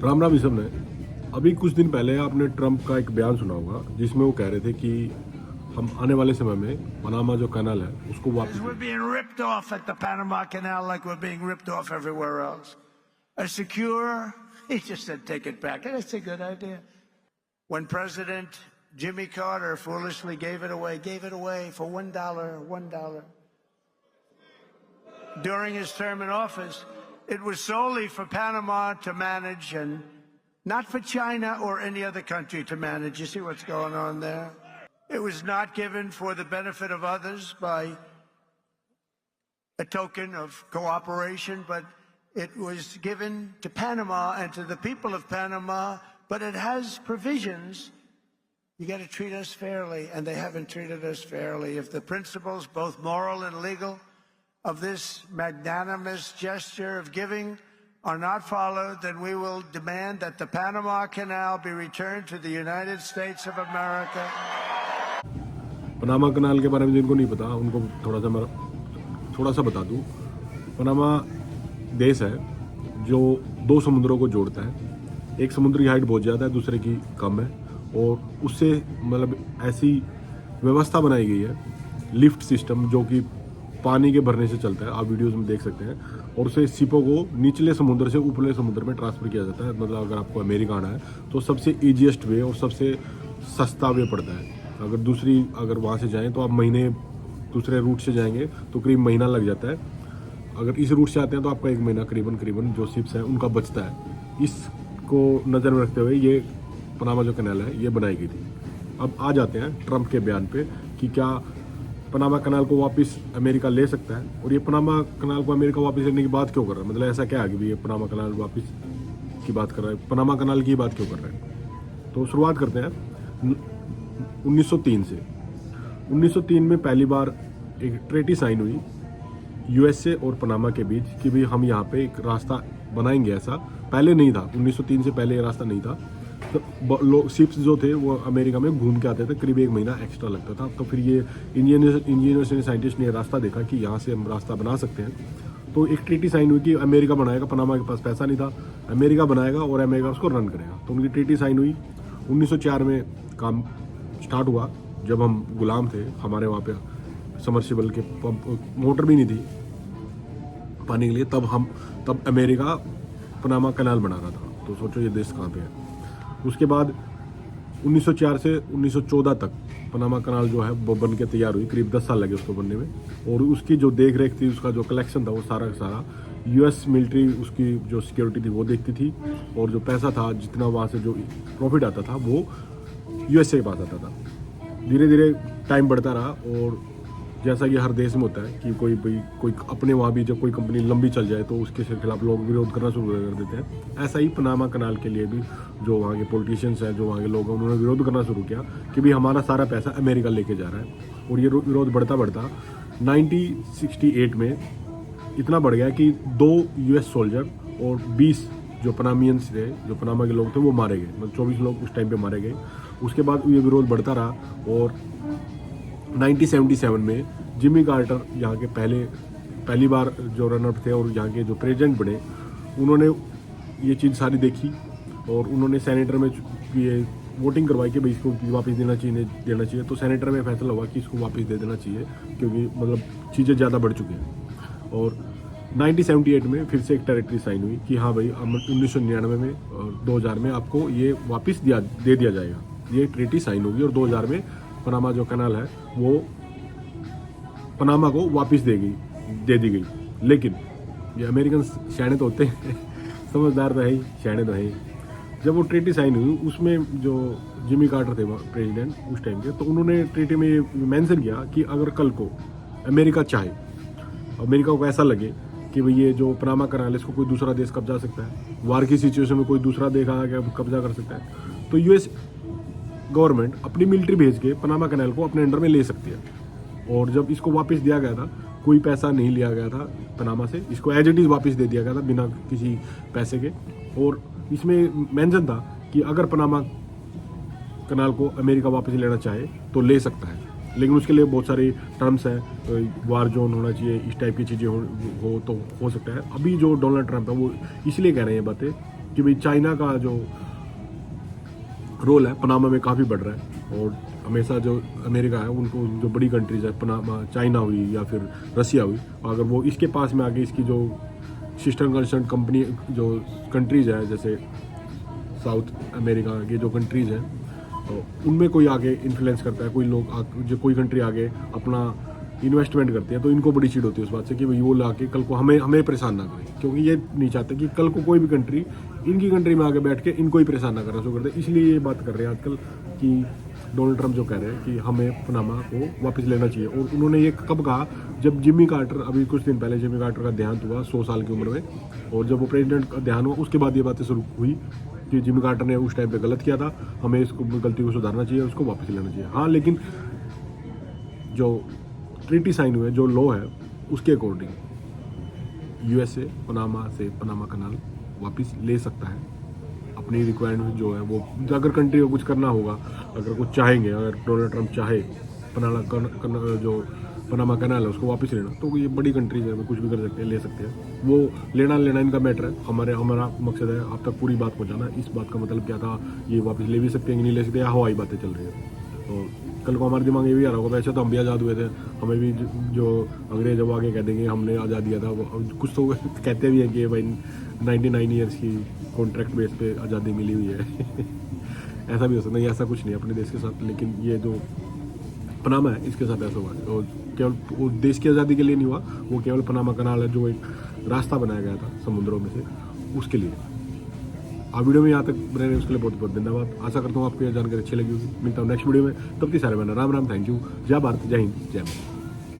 राम राम ऋषभ ने अभी कुछ दिन पहले आपने ट्रंप का एक बयान सुना होगा जिसमें वो कह रहे थे कि हम आने वाले समय में पनामा जो कैनाल है उसको वापस We're being ripped off at the Panama Canal like we're being ripped off everywhere else. A secure, he just said take it back. That's a good idea. When President Jimmy Carter foolishly gave it away for $1. During his term in office, it was solely for Panama to manage and not for China or any other country to manage. You see what's going on there? It was not given for the benefit of others by a token of cooperation, but it was given to Panama and to the people of Panama, but it has provisions. You got to treat us fairly, and they haven't treated us fairly. If the principles, both moral and legal, of this magnanimous gesture of giving are not followed, then we will demand that the Panama Canal be returned to the United States of America. Panama canal के बारे में जिनको नहीं पता उनको थोड़ा सा बता दूं। पनामा देश है जो दो समुद्रों को जोड़ता है। एक समुद्र की हाइट बहुत ज़्यादा है, दूसरे की कम है, और उससे मतलब ऐसी व्यवस्था बनाई गई है, लिफ्ट सिस्टम, जो कि पानी के भरने से चलता है। आप वीडियोस में देख सकते हैं। और उसे शिपों को निचले समुद्र से ऊपरले समुद्र में ट्रांसफ़र किया जाता है। मतलब अगर आपको अमेरिका आना है तो सबसे ईजीएस्ट वे और सबसे सस्ता वे पड़ता है। अगर वहाँ से जाएं तो आप महीने दूसरे रूट से जाएंगे तो करीब महीना लग जाता है। अगर इस रूट से आते हैं तो आपका एक महीना करीबन जो शिप्स हैं उनका बचता है। इसको नज़र में रखते हुए ये पनामा जो कैनाल है ये बनाई गई थी। अब आ जाते हैं ट्रंप के बयान पे कि क्या पनामा कनाल को वापस अमेरिका ले सकता है, और ये पनामा कनाल को अमेरिका वापस लेने की बात क्यों कर रहा है। मतलब ऐसा क्या है कि ये पनामा कनाल वापस की बात कर रहा है, पनामा कनाल की बात क्यों कर रहा है। तो शुरुआत करते हैं 1903 से। 1903 में पहली बार एक ट्रेटी साइन हुई यूएसए और पनामा के बीच कि भाई हम यहाँ पे एक रास्ता बनाएंगे। ऐसा पहले नहीं था, 1903 से पहले ये रास्ता नहीं था। तो लोग शिप्स जो थे वो अमेरिका में घूम के आते थे, करीब एक महीना एक्स्ट्रा लगता था। तो फिर ये इंजीनियर्स ने, साइंटिस्ट ने रास्ता देखा कि यहाँ से हम रास्ता बना सकते हैं। तो एक ट्रीटी साइन हुई कि अमेरिका बनाएगा, पनामा के पास पैसा नहीं था, अमेरिका बनाएगा और अमेरिका उसको रन करेगा। तो उनकी ट्रीटी साइन हुई। 1904 में काम स्टार्ट हुआ, जब हम गुलाम थे। हमारे वहाँ पे समर्सिबल के पंप, मोटर भी नहीं थी पानी के लिए। तब अमेरिका पनामा कैनाल बना रहा था। तो सोचो ये देश कहाँ पे है। उसके बाद 1904 से 1914 तक पनामा कनाल जो है वो बन के तैयार हुई। करीब 10 साल लगे उसको बनने में। और उसकी जो देख रेख थी, उसका जो कलेक्शन था, वो सारा का सारा यूएस मिलिट्री, उसकी जो सिक्योरिटी थी वो देखती थी। और जो पैसा था, जितना वहाँ से जो प्रॉफिट आता था, वो यूएसए के पास आता था। धीरे धीरे टाइम बढ़ता रहा, और जैसा कि हर देश में होता है कि कोई अपने वहाँ भी जब कोई कंपनी लंबी चल जाए तो उसके खिलाफ लोग विरोध करना शुरू कर देते हैं। ऐसा ही पनामा कनाल के लिए भी जो वहाँ के पॉलिटिशियंस हैं, जो वहाँ के लोग हैं, उन्होंने विरोध करना शुरू किया कि भाई हमारा सारा पैसा अमेरिका लेके जा रहा है। और ये विरोध बढ़ता 1968 में इतना बढ़ गया कि 2 यूएस सोल्जर और 20 जो पनामियंस थे, जो पनामा के लोग थे, वो मारे गए। मतलब 24 लोग उस टाइम पे मारे गए। उसके बाद ये विरोध बढ़ता रहा, और 1977 में जिमी कार्टर यहाँ के पहली बार जो रनर थे और यहाँ के जो प्रेसिडेंट बने, उन्होंने ये चीज़ सारी देखी और उन्होंने सेनेटर में ये वोटिंग करवाई कि भाई इसको वापस देना चाहिए। तो सेनेटर में फैसला हुआ कि इसको वापस दे देना चाहिए, क्योंकि मतलब चीज़ें ज़्यादा बढ़ चुकी हैं। और 1978 में फिर से एक टेरिटरी साइन हुई कि हाँ भाई 1999 में और 2000 में आपको ये वापस दे दिया जाएगा। ये ट्रीटी साइन होगी और 2000 में पनामा जो कनाल है वो पनामा को वापस दे दी गई। लेकिन ये अमेरिकन शाणे तो होते हैं, समझदार तो है ही, शाणे तो है ही। जब वो ट्रीटी साइन हुई, उसमें जो जिमी कार्टर थे प्रेसिडेंट उस टाइम के, तो उन्होंने ट्रीटी में मेंशन किया कि अगर कल को अमेरिका चाहे, अमेरिका को ऐसा लगे कि भाई ये जो पनामा कनाल है इसको कोई दूसरा देश कब्जा सकता है, वार की सिचुएशन में कोई दूसरा देश आके कब्जा कर सकता है, तो यूएस गवर्नमेंट अपनी मिलिट्री भेज के पनामा कैनाल को अपने अंडर में ले सकती है। और जब इसको वापस दिया गया था, कोई पैसा नहीं लिया गया था पनामा से, इसको एज इट इज़ वापस दे दिया गया था बिना किसी पैसे के। और इसमें मेंशन था कि अगर पनामा कनाल को अमेरिका वापस लेना चाहे तो ले सकता है, लेकिन उसके लिए बहुत सारे टर्म्स हैं, वार जोन होना चाहिए, इस टाइप की चीज़ें हो तो हो सकता है। अभी जो डोनाल्ड ट्रंप है वो इसलिए कह रहे हैं बातें कि भाई चाइना का जो रोल है पनामा में काफ़ी बढ़ रहा है, और हमेशा जो अमेरिका है उनको जो बड़ी कंट्रीज है पनामा, चाइना हुई या फिर रसिया हुई, अगर वो इसके पास में आके इसकी जो सिस्टर कंसर्न कंपनी जो कंट्रीज है जैसे साउथ अमेरिका के जो कंट्रीज हैं, तो उनमें कोई आगे इन्फ्लुएंस करता है, कोई लोग जो कोई कंट्री आगे अपना इन्वेस्टमेंट करती है, तो इनको बड़ी चीड़ होती है उस बात से कि भाई वो लाके कल को हमें परेशान ना करें, क्योंकि ये नहीं चाहते कि कल को कोई भी कंट्री इनकी कंट्री में आगे बैठ के इनको ही परेशान ना करना शुरू कर दे। इसलिए ये बात कर रहे हैं आजकल कि डोनाल्ड ट्रंप जो कह रहे हैं कि हमें पनामा को वापस लेना चाहिए। और उन्होंने ये कब कहा, जब जिम्मी कार्टर, अभी कुछ दिन पहले जिम्मी कार्टर का देहांत हुआ 100 साल की उम्र में, और जब वो प्रेसिडेंट का देहांत हुआ उसके बाद ये बातें शुरू हुई कि जिम्मी कार्टर ने उस टाइम पे गलत किया था, हमें इसको गलती को सुधारना चाहिए, उसको वापस लेना चाहिए। हाँ, लेकिन जो ट्रीटी साइन हुए, जो लॉ है उसके अकॉर्डिंग यूएसए पनामा से पनामा कनाल वापस ले सकता है। अपनी रिक्वायरमेंट जो है वो, अगर कंट्री को कुछ करना होगा, अगर कुछ चाहेंगे, अगर डोनाल्ड ट्रंप चाहे जो पनामा कनाल है उसको वापस लेना, तो ये बड़ी कंट्रीज है, वो कुछ भी कर सकते हैं, ले सकते हैं। वो लेना इनका मैटर है। हमारा मकसद है आप तक पूरी बात पहुँचाना। इस बात का मतलब क्या था, ये वापस ले भी सकते हैं कि नहीं ले सकते, या हवाई बातें चल रही है। तो कल को हमारे दिमाग ये भी आ रहा होगा, वैसे तो हम भी आज़ाद हुए थे, हमें भी जो अंग्रेज जब आगे कह देंगे हमने आज़ाद दिया था, कुछ तो कहते भी हैं कि भाई 99 ईयर्स की कॉन्ट्रैक्ट बेस पे आज़ादी मिली हुई है। ऐसा भी हो सकता है, ऐसा कुछ नहीं अपने देश के साथ, लेकिन ये जो पनामा है इसके साथ ऐसा हुआ है। और केवल वो देश की आज़ादी के लिए नहीं हुआ, वो केवल पनामा कनाल है जो एक रास्ता बनाया गया था समुद्रों में से, उसके लिए। आप वीडियो में यहाँ तक बने रहे उसके लिए बहुत बहुत धन्यवाद। आशा करता हूँ आपको यह जानकारी अच्छी लगी होगी। मिलता हूँ नेक्स्ट वीडियो में, तब तक सारे बना राम राम, थैंक यू, जय भारत, जय हिंद, जय भारत।